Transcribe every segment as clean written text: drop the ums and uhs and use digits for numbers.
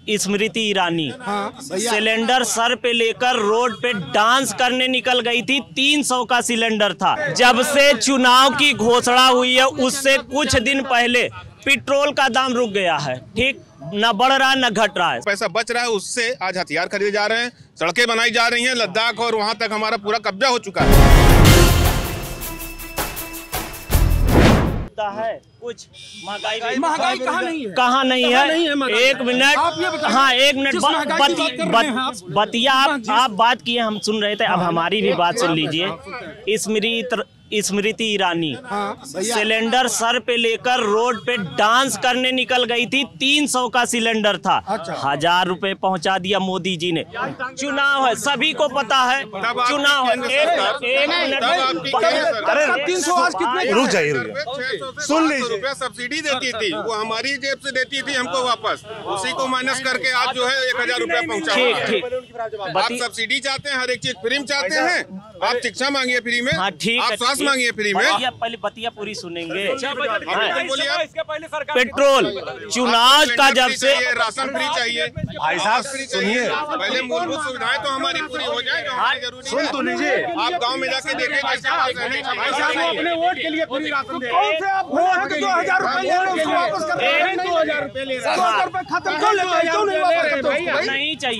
Smriti Irani cylinder sir पे लेकर road पे डांस करने निकल गई थी। 300 का सिलेंडर था। जब से चुनाव की घोषणा हुई है उससे कुछ दिन पहले पेट्रोल का दाम रुक गया है। ठीक, न बढ़ रहा है न घट रहा है। पैसा बच रहा है, उससे आज हथियार खरीदे जा रहे हैं, सड़कें बनाई जा रही हैं। लद्दाख और वहां तक हमारा पूरा कब्जा हो चुका है। कुछ महंगाई कहाँ नहीं है? एक मिनट, हाँ एक मिनट, बतिया आप बात किए, हम सुन रहे थे, अब हमारी भी बात सुन लीजिए। स्मृति ईरानी सिलेंडर सर पे लेकर रोड पे डांस करने निकल गई थी। 300 का सिलेंडर था। 1000 रुपए पहुंचा दिया मोदी जी ने। चुनाव है, सभी को पता है चुनाव है। एक मिनट, अरे 300 आज कितने? रुक जाइए, सुन लीजिए। रुपया सब्सिडी देती थी, वो हमारी जेब से देती थी हमको वापस, उसी को माइनस करके आज जो है 1000 रुपया पहुँचा। ठीक, आप सब्सिडी चाहते हैं, हर एक चीज फ्री में चाहते हैं। आप शिक्षा मांगिए फ्री में, हाँ ठीक, आप स्वास्थ्य मांगिए फ्री में। पहले बतिया पूरी सुनेंगे। बोलिए। पेट्रोल चुनाव का जब से राशन फ्री चाहिए, भाई साहब सुनिए, पहले मूलभूत सुविधाएं तो हमारी पूरी हो जाए, हमारी जरूरी सुन तो लीजिए। आप गांव में जाके देखें अपने वोट के लिए फ्री राशन दे रहे हैं। वोट के 2000 रुपए ले रहे हैं, उसको वापस कर रहे हैं। 2000 रुपए ले रहे हैं, 2000 रुपए खत्म कर लेते हैं, क्यों नहीं वापस करते? नहीं चाहिए,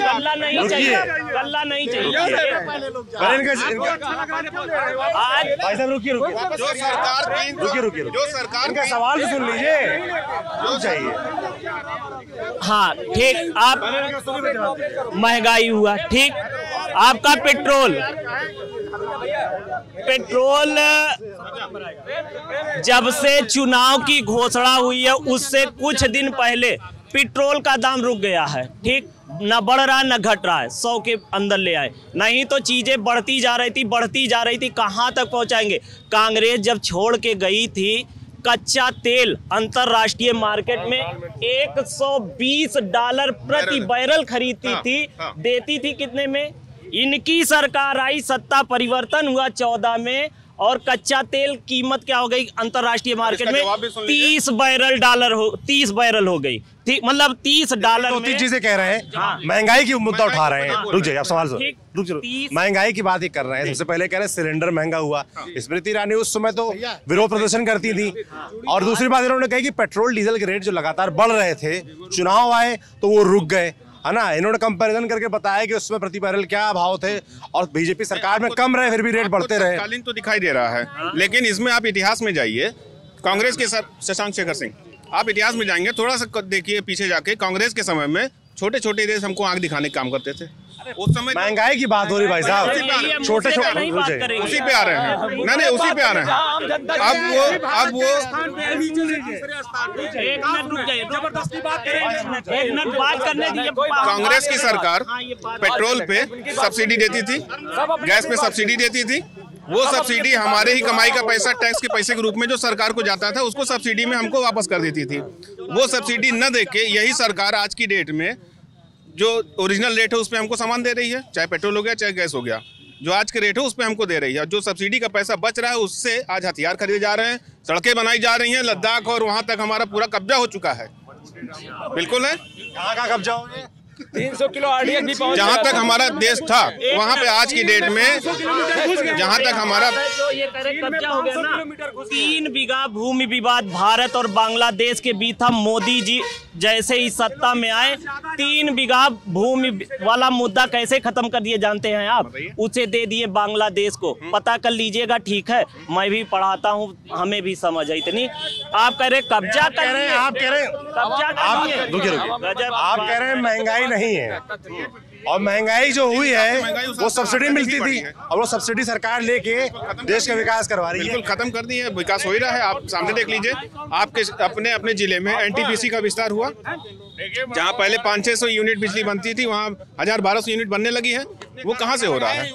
गल्ला नहीं चाहिए, गल्ला नहीं चाहिए। भाई साहब रुकिए, जो सरकार रुकिए, जो सरकार इनका सवाल तो सुन लीजिए। जो चाहिए, हाँ ठीक, आप महंगाई हुआ, ठीक, आपका पेट्रोल जब से चुनाव की घोषणा हुई है उससे कुछ दिन पहले पेट्रोल का दाम रुक गया है। ठीक, न बढ़ रहा है न घट रहा है, 100 के अंदर ले आए, नहीं तो चीजें बढ़ती जा रही थी। कहाँ तक पहुँचाएंगे? कांग्रेस जब छोड़ के गई थी, कच्चा तेल अंतरराष्ट्रीय मार्केट में $120 प्रति बैरल खरीदती थी, देती थी कितने में? इनकी सरकार आई, सत्ता परिवर्तन हुआ 14 में, और कच्चा तेल कीमत क्या हो गई अंतरराष्ट्रीय मार्केट में? 30 बैरल हो गई। ठीक, मतलब $30 में चीजें कह रहे हैं। हाँ। महंगाई की मुद्दा उठा रहे हैं। रुक जाइए, आप सवाल रुक जाइए। महंगाई की बात ही कर रहे हैं। सबसे पहले कह रहे हैं सिलेंडर महंगा हुआ। स्मृति ईरानी उस समय तो विरोध प्रदर्शन करती थी, और दूसरी बात इन्होंने कही कि पेट्रोल डीजल के रेट जो लगातार बढ़ रहे थे, चुनाव आए तो वो रुक गए, है ना। इन्होंने कंपैरिजन करके बताया कि उसमें प्रति बैरल क्या भाव थे, और बीजेपी सरकार में कम रहे फिर भी रेट बढ़ते रहे। तत्कालीन तो दिखाई दे रहा है, लेकिन इसमें आप इतिहास में जाइए। कांग्रेस के शशांक शेखर सिंह, आप इतिहास में जाएंगे, थोड़ा सा देखिए पीछे जाके, कांग्रेस के समय में छोटे छोटे देश हमको आंख दिखाने का काम करते थे। उस समय महंगाई की बात हो रही भाई साहब, छोटे उसी पे आ रहे हैं, नहीं उसी पे आ रहे हैं। अब वो कांग्रेस की सरकार पेट्रोल पे सब्सिडी देती थी, गैस पे सब्सिडी देती थी। वो सब्सिडी हमारे ही कमाई का पैसा, टैक्स के पैसे के रूप में जो सरकार को जाता था, उसको सब्सिडी में हमको वापस कर देती थी। वो सब्सिडी न देके यही सरकार आज की डेट में जो ओरिजिनल रेट है उस पे हमको सामान दे रही है, चाहे पेट्रोल हो गया चाहे गैस हो गया, जो आज के रेट है उस पे हमको दे रही है। जो सब्सिडी का पैसा बच रहा है उससे आज हथियार खरीदे जा रहे हैं, सड़कें बनाई जा रही हैं। लद्दाख और वहां तक हमारा पूरा कब्जा हो चुका है। बिल्कुल है। कहाँ का कब्जा हो गया? 300 किलो RDX भी पहुंच, जहाँ तक हमारा देश था वहाँ पे आज की डेट में, जहाँ तक हमारा जो ये कब्जा हो गया ना, 3 बीघा भूमि विवाद भारत और बांग्लादेश के बीच था। मोदी जी जैसे ही सत्ता में आए, 3 बीघा भूमि वाला मुद्दा कैसे खत्म कर दिए जानते हैं आप? उसे दे दिए बांग्लादेश को। पता कर लीजिएगा, ठीक है, मैं भी पढ़ाता हूँ, हमें भी समझ है इतनी। आप कह रहे कब्जा कर रहे हैं, आप कह रहे हैं कब्जा आप कह रहे हैं महंगाई नहीं है, और महंगाई जो हुई है वो सब्सिडी मिलती थी, और वो सब्सिडी सरकार लेके देश का विकास करवा रही है। बिल्कुल खत्म कर दी है, विकास हो ही रहा है। आप सामने देख लीजिए, आपके अपने जिले में NTPC का विस्तार हुआ, जहां पहले 500-600 यूनिट बिजली बनती थी, वहां 1000-1200 यूनिट बनने लगी है। वो कहां से हो रहा है?